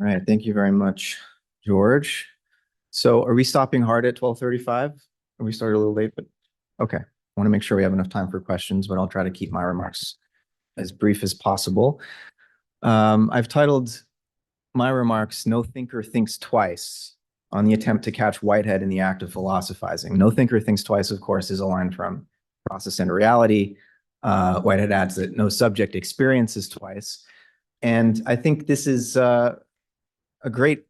All right, thank you very much, George. So are we stopping hard at 12:35? We started a little late, but okay. I want to make sure we have enough time for questions, but I'll try to keep my remarks as brief as possible. I've titled my remarks, "No Thinker Thinks Twice," on the attempt to catch Whitehead in the act of philosophizing. No thinker thinks twice, of course, is a line from Process and Reality. Whitehead adds that no subject experiences twice. And I think this is a great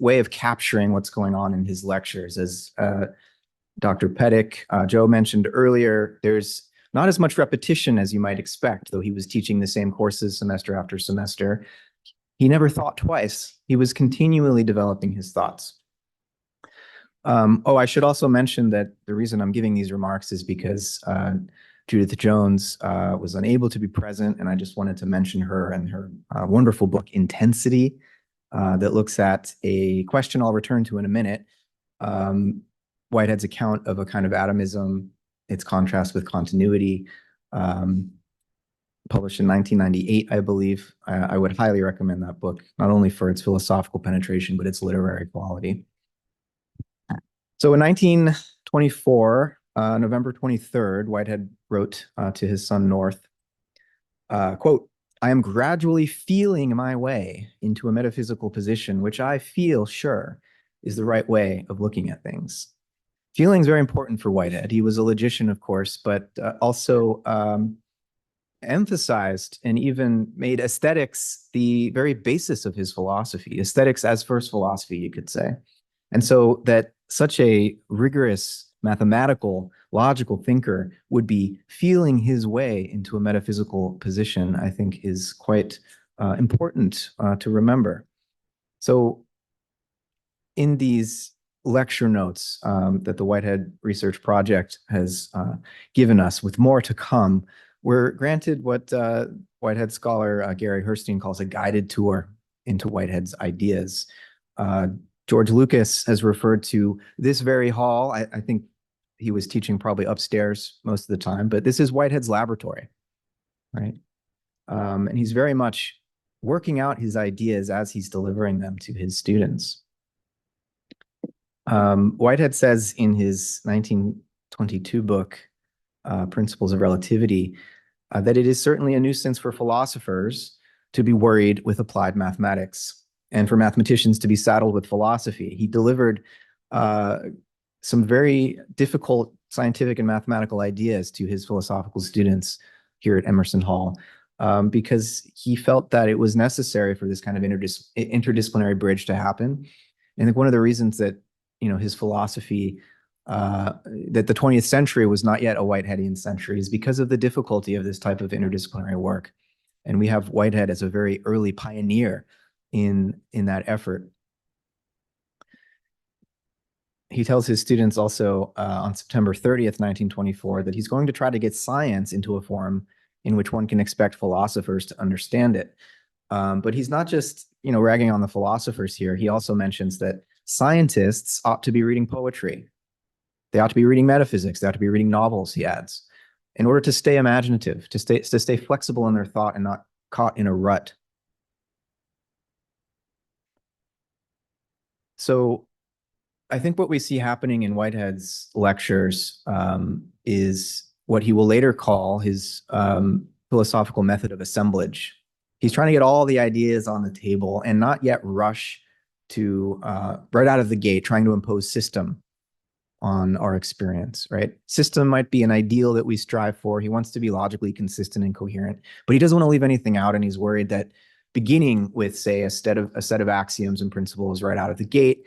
way of capturing what's going on in his lectures. As Dr. Pettick, Joe mentioned earlier, there's not as much repetition as you might expect, though he was teaching the same courses semester after semester. He never thought twice. He was continually developing his thoughts. I should also mention that the reason I'm giving these remarks is because Judith Jones was unable to be present, and I just wanted to mention her and her wonderful book, Intensity, that looks at a question I'll return to in a minute. Whitehead's account of a kind of atomism, its contrast with continuity, published in 1998, I believe. I would highly recommend that book, not only for its philosophical penetration, but its literary quality. So in 1924, November 23rd, Whitehead wrote to his son North, quote, "I am gradually feeling my way into a metaphysical position, which I feel sure is the right way of looking at things." Feeling is very important for Whitehead. He was a logician, of course, but also emphasized and even made aesthetics the very basis of his philosophy, aesthetics as first philosophy, you could say. And so that such a rigorous mathematical, logical thinker would be feeling his way into a metaphysical position, I think is quite important to remember. So in these lecture notes that the Whitehead Research Project has given us, with more to come, we're granted what Whitehead scholar Gary Herstein calls a guided tour into Whitehead's ideas. George Lucas has referred to this very hall. I think he was teaching probably upstairs most of the time, but this is Whitehead's laboratory, right? And he's very much working out his ideas as he's delivering them to his students. Whitehead says in his 1922 book, Principles of Relativity, that it is certainly a nuisance for philosophers to be worried with applied mathematics and for mathematicians to be saddled with philosophy. He delivered some very difficult scientific and mathematical ideas to his philosophical students here at Emerson Hall because he felt that it was necessary for this kind of interdisciplinary bridge to happen. And I think one of the reasons that his philosophy, that the 20th century was not yet a Whiteheadian century, is because of the difficulty of this type of interdisciplinary work. And we have Whitehead as a very early pioneer in that effort. He tells his students also on September 30th, 1924, that he's going to try to get science into a form in which one can expect philosophers to understand it. But he's not just, ragging on the philosophers here. He also mentions that scientists ought to be reading poetry. They ought to be reading metaphysics. They ought to be reading novels, he adds, in order to stay imaginative, to stay flexible in their thought and not caught in a rut. So I think what we see happening in Whitehead's lectures is what he will later call his philosophical method of assemblage. He's trying to get all the ideas on the table and not yet rush to, right out of the gate, trying to impose system on our experience, right? System might be an ideal that we strive for. He wants to be logically consistent and coherent, but he doesn't want to leave anything out, and he's worried that beginning with, say, a set of axioms and principles right out of the gate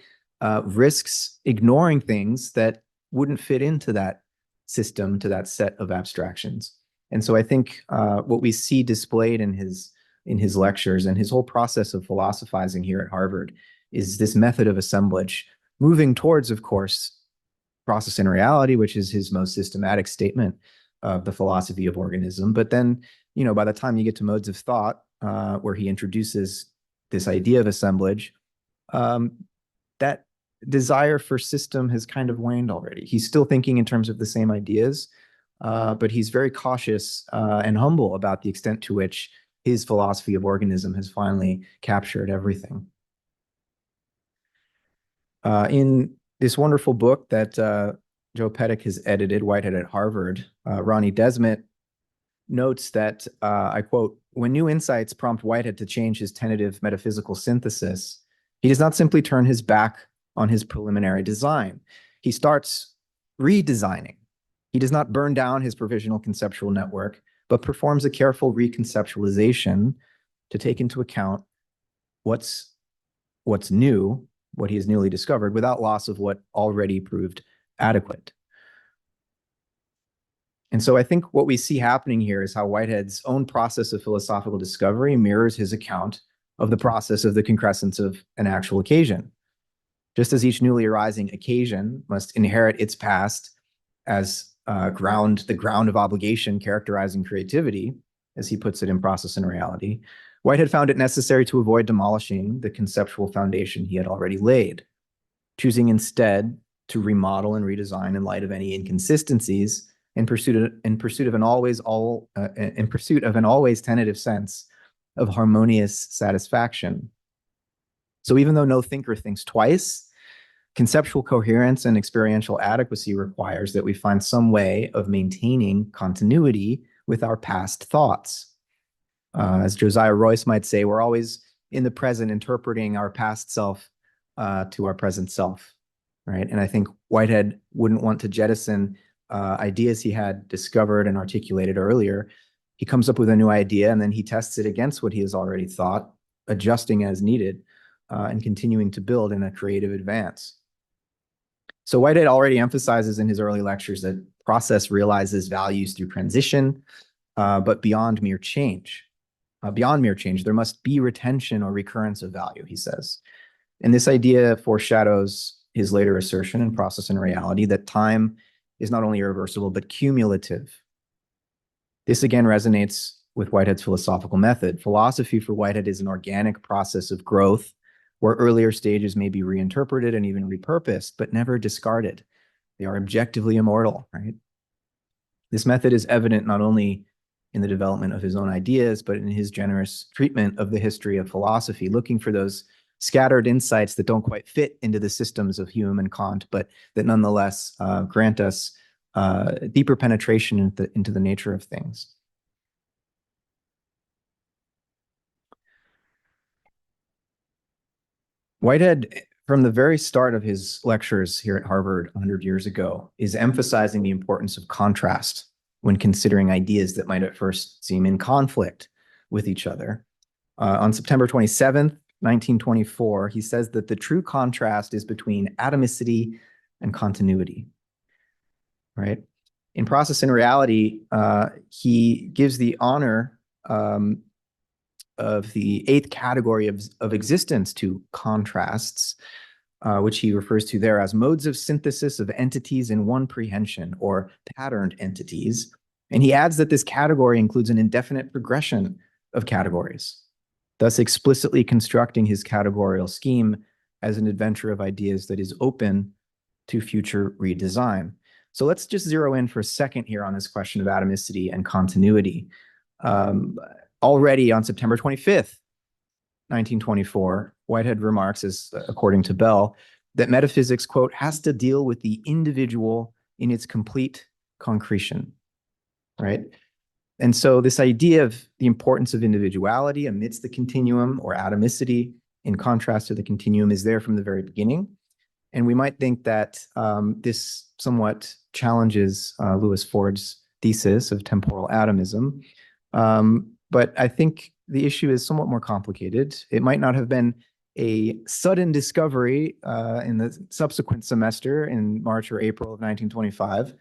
risks ignoring things that wouldn't fit into that system, to that set of abstractions. And so I think what we see displayed in his lectures and his whole process of philosophizing here at Harvard is this method of assemblage, moving towards, of course, Process and Reality, which is his most systematic statement of the philosophy of organism. But then, by the time you get to Modes of Thought, where he introduces this idea of assemblage, that desire for system has kind of waned already. He's still thinking in terms of the same ideas, but he's very cautious and humble about the extent to which his philosophy of organism has finally captured everything. In this wonderful book that Joe Pettick has edited, Whitehead at Harvard, Ronnie Desmet notes that, I quote, "When new insights prompt Whitehead to change his tentative metaphysical synthesis, he does not simply turn his back on his preliminary design. He starts redesigning. He does not burn down his provisional conceptual network, but performs a careful reconceptualization to take into account what's new, what he has newly discovered, without loss of what already proved adequate." And so I think what we see happening here is how Whitehead's own process of philosophical discovery mirrors his account of the process of the concrescence of an actual occasion. Just as each newly arising occasion must inherit its past as the ground of obligation characterizing creativity, as he puts it in Process and Reality, Whitehead found it necessary to avoid demolishing the conceptual foundation he had already laid, choosing instead to remodel and redesign in light of any inconsistencies in pursuit of an always tentative sense of harmonious satisfaction. So even though no thinker thinks twice, conceptual coherence and experiential adequacy requires that we find some way of maintaining continuity with our past thoughts. As Josiah Royce might say, we're always in the present interpreting our past self to our present self, right? And I think Whitehead wouldn't want to jettison ideas he had discovered and articulated earlier. He comes up with a new idea and then he tests it against what he has already thought, adjusting as needed, and continuing to build in a creative advance. So Whitehead already emphasizes in his early lectures that process realizes values through transition, but beyond mere change. There must be retention or recurrence of value, he says. And this idea foreshadows his later assertion in Process and Reality that time is not only irreversible, but cumulative. This again resonates with Whitehead's philosophical method. Philosophy for Whitehead is an organic process of growth where earlier stages may be reinterpreted and even repurposed, but never discarded. They are objectively immortal, right? This method is evident not only in the development of his own ideas, but in his generous treatment of the history of philosophy, looking for those scattered insights that don't quite fit into the systems of Hume and Kant, but that nonetheless grant us deeper penetration into the nature of things. Whitehead, from the very start of his lectures here at Harvard 100 years ago, is emphasizing the importance of contrast when considering ideas that might at first seem in conflict with each other. On September 27th, 1924, he says that the true contrast is between atomicity and continuity, right? In Process and Reality, he gives the honor of the eighth category of existence to contrasts, which he refers to there as modes of synthesis of entities in one prehension, or patterned entities. And he adds that this category includes an indefinite progression of categories, thus explicitly constructing his categorical scheme as an adventure of ideas that is open to future redesign. So let's just zero in for a second here on this question of atomicity and continuity. Already on September 25th, 1924, Whitehead remarks, as according to Bell, that metaphysics, quote, has to deal with the individual in its complete concretion, right? And so this idea of the importance of individuality amidst the continuum, or atomicity in contrast to the continuum, is there from the very beginning. And we might think that this somewhat challenges Lewis Ford's thesis of temporal atomism. But I think the issue is somewhat more complicated. It might not have been a sudden discovery in the subsequent semester in March or April of 1925,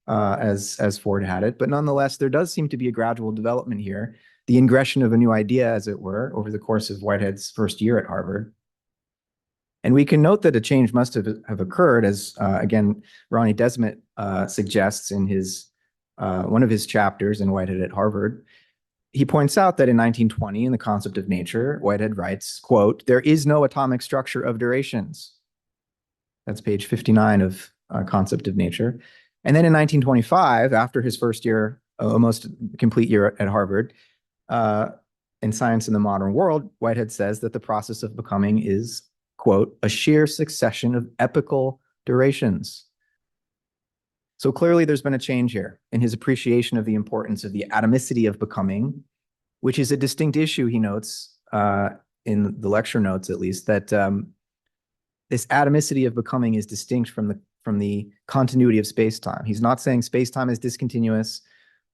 as Ford had it. But nonetheless, there does seem to be a gradual development here, the ingression of a new idea, as it were, over the course of Whitehead's first year at Harvard. And we can note that a change must have occurred, as again, Ronnie Desmet suggests in his one of his chapters in Whitehead at Harvard. He points out that in 1920, in The Concept of Nature, Whitehead writes, quote, "There is no atomic structure of durations." That's page 59 of Concept of Nature. And then in 1925, after his first year, almost complete year at Harvard, in Science in the Modern World, Whitehead says that the process of becoming is quote, a sheer succession of epical durations. So clearly there's been a change here in his appreciation of the importance of the atomicity of becoming, which is a distinct issue, he notes, in the lecture notes at least, that this atomicity of becoming is distinct from the continuity of space-time. He's not saying space-time is discontinuous,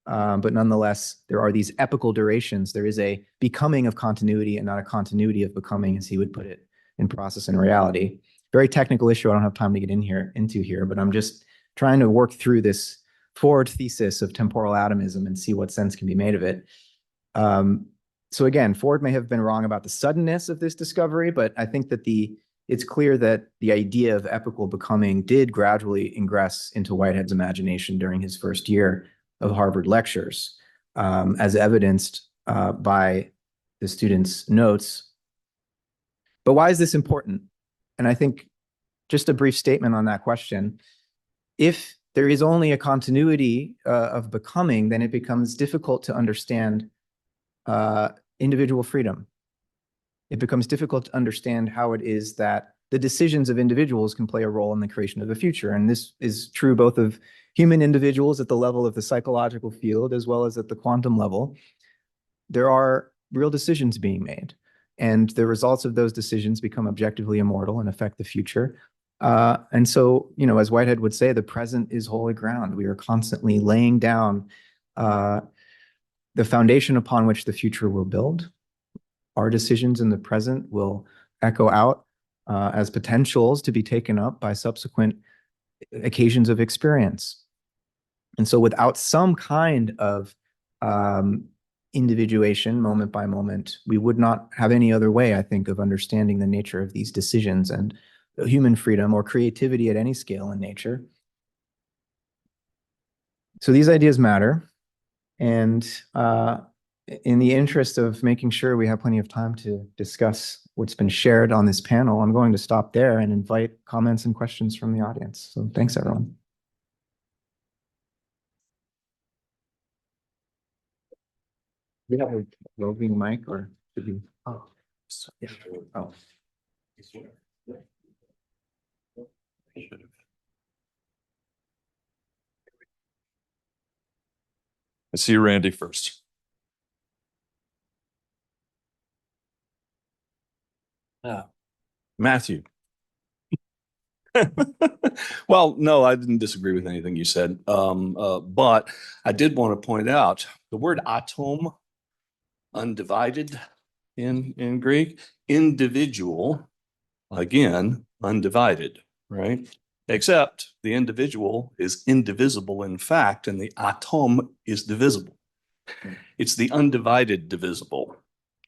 but nonetheless, there are these epical durations. There is a becoming of continuity and not a continuity of becoming, as he would put it, in process and reality. Very technical issue I don't have time to get into here, but I'm just trying to work through this forward thesis of temporal atomism and see what sense can be made of it. So again, Ford may have been wrong about the suddenness of this discovery, but I think that it's clear that the idea of epical becoming did gradually ingress into Whitehead's imagination during his first year of Harvard lectures, as evidenced by the students' notes. But why is this important? And I think just a brief statement on that question. If there is only a continuity of becoming, then it becomes difficult to understand individual freedom. It becomes difficult to understand how it is that the decisions of individuals can play a role in the creation of the future. And this is true both of human individuals at the level of the psychological field as well as at the quantum level. There are real decisions being made, and the results of those decisions become objectively immortal and affect the future. And so, as Whitehead would say, the present is holy ground. We are constantly laying down the foundation upon which the future will build. Our decisions in the present will echo out as potentials to be taken up by subsequent occasions of experience. And so without some kind of individuation, moment by moment, we would not have any other way, I think, of understanding the nature of these decisions and human freedom or creativity at any scale in nature. So these ideas matter. And in the interest of making sure we have plenty of time to discuss what's been shared on this panel, I'm going to stop there and invite comments and questions from the audience. So thanks, everyone. We have a roving mic, or should we? Oh, yeah. Oh. I see Randy first. Matthew. Well, no, I didn't disagree with anything you said. But I did want to point out the word atom, undivided in Greek, individual, again, undivided, right? Except the individual is indivisible in fact, and the atom is divisible. It's the undivided divisible,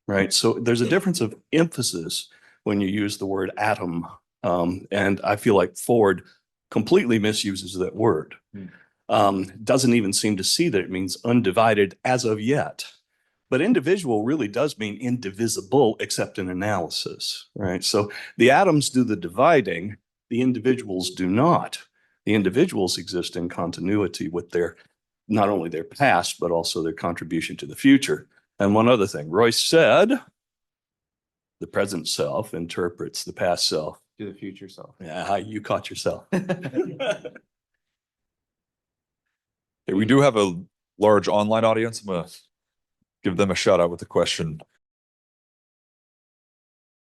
right? So there's a difference of emphasis when you use the word atom. And I feel like Ford completely misuses that word. Doesn't even seem to see that it means undivided as of yet. But individual really does mean indivisible, except in analysis, right? So the atoms do the dividing, the individuals do not. The individuals exist in continuity with not only their past, but also their contribution to the future. And one other thing, Royce said, the present self interprets the past self. To the future self. Yeah, you caught yourself. Okay, we do have a large online audience. I'm going to give them a shout out with a question.